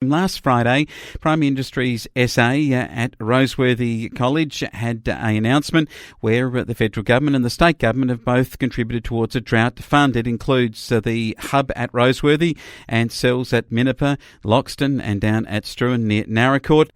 Last Friday, Primary Industries SA at Roseworthy College had an announcement where the federal government and the state government have both contributed towards a drought fund. It includes the hub at Roseworthy and cells at Minnipa, Loxton and down at Struan near Narracourt.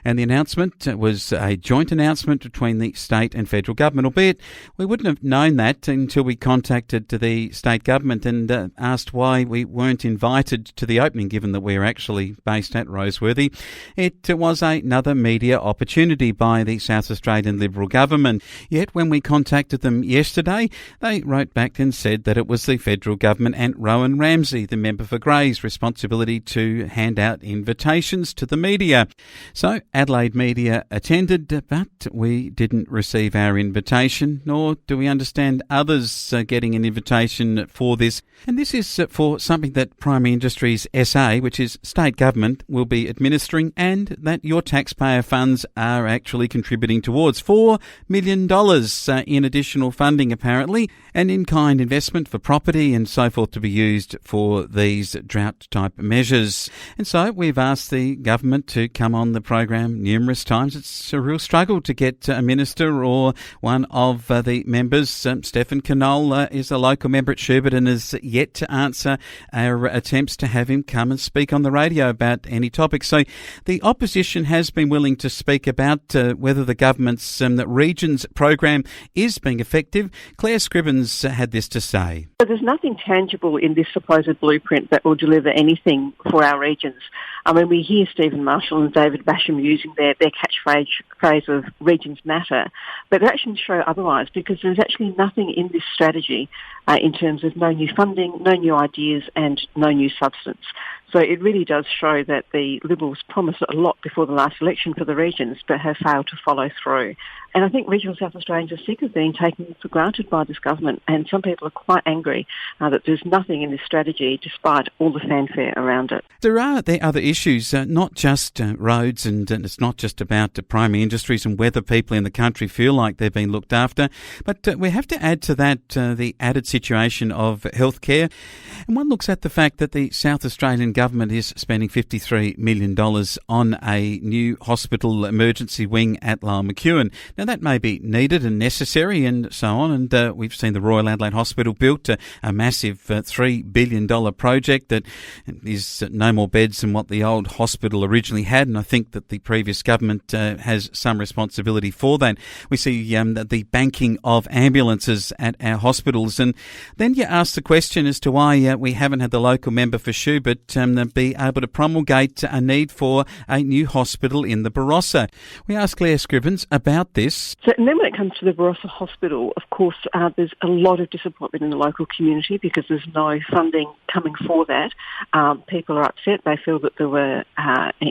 And the announcement was a joint announcement between the state and federal government, albeit we wouldn't have known that until we contacted the state government and asked why we weren't invited to the opening, given that we're actually based at Roseworthy. It was another media opportunity by the South Australian Liberal government. Yet when we contacted them yesterday, they wrote back and said that it was the federal government and Rowan Ramsey, the member for Grey's, responsibility to hand out invitations to the media. So Adelaide media attended, but we didn't receive our invitation, nor do we understand others getting an invitation for this. And this is for something that Primary Industries SA, which is state government, will be administering, and that your taxpayer funds are actually contributing towards $4 million in additional funding, apparently, and in-kind investment for property and so forth to be used for these drought-type measures. And so we've asked the government to come on the program numerous times. It's a real struggle to get a minister or one of the members. Stephen Knoll is a local member at Schubert and has yet to answer our attempts to have him come and speak on the radio about any topic. So the opposition has been willing to speak about whether the government's regions program is being effective. Claire Scribbins had this to say. So there's nothing tangible in this supposed blueprint that will deliver anything for our regions. I mean, we hear Stephen Marshall and David Basham using their catchphrase of regions matter, but their actions show otherwise, because there's actually nothing in this strategy in terms of no new funding, no new ideas and no new substance. So it really does show that the Liberals promised a lot before the last election for the regions, but have failed to follow through. And I think regional South Australians are sick of being taken for granted by this government, and some people are quite angry that there's nothing in this strategy despite all the fanfare around it. There are other issues, not just roads, and it's not just about primary industries and whether people in the country feel like they're being looked after, but we have to add to that the added situation of healthcare. And one looks at the fact that the South Australian government is spending $53 million on a new hospital emergency wing at Lyell McEwen. Now, that may be needed and necessary and so on, and we've seen the Royal Adelaide Hospital built, a massive $3 billion project that is no more beds than what the old hospital originally had, and I think that the previous government has some responsibility for that. We see the banking of ambulances at our hospitals, and then you ask the question as to why we haven't had the local member for Schubert be able to promulgate a need for a new hospital in the Barossa. We asked Claire Scribbins about this. So, and then when it comes to the Barossa Hospital, of course, there's a lot of disappointment in the local community because there's no funding coming for that. People are upset. They feel that there were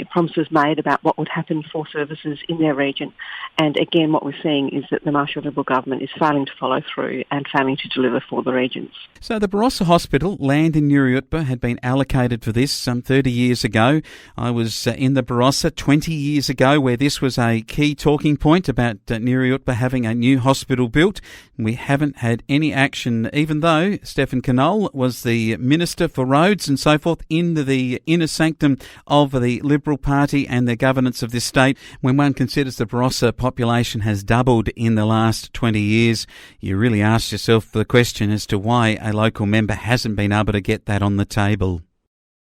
promises made about what would happen for services in their region. And again, what we're seeing is that the Marshall Liberal government is failing to follow through and failing to deliver for the regions. So the Barossa Hospital, land in Nurriutba, had been allocated for this some 30 years ago. I was in the Barossa 20 years ago where this was a key talking point about Nurriutba having a new hospital built. We haven't had any action, even though Stephen Knoll was the Minister for Roads and so forth in the inner sanctum of the Liberal Party and the governance of this state. When one considers the Barossa population has doubled in the last 20 years, you really ask yourself the question as to why a local member hasn't been able to get that on the table.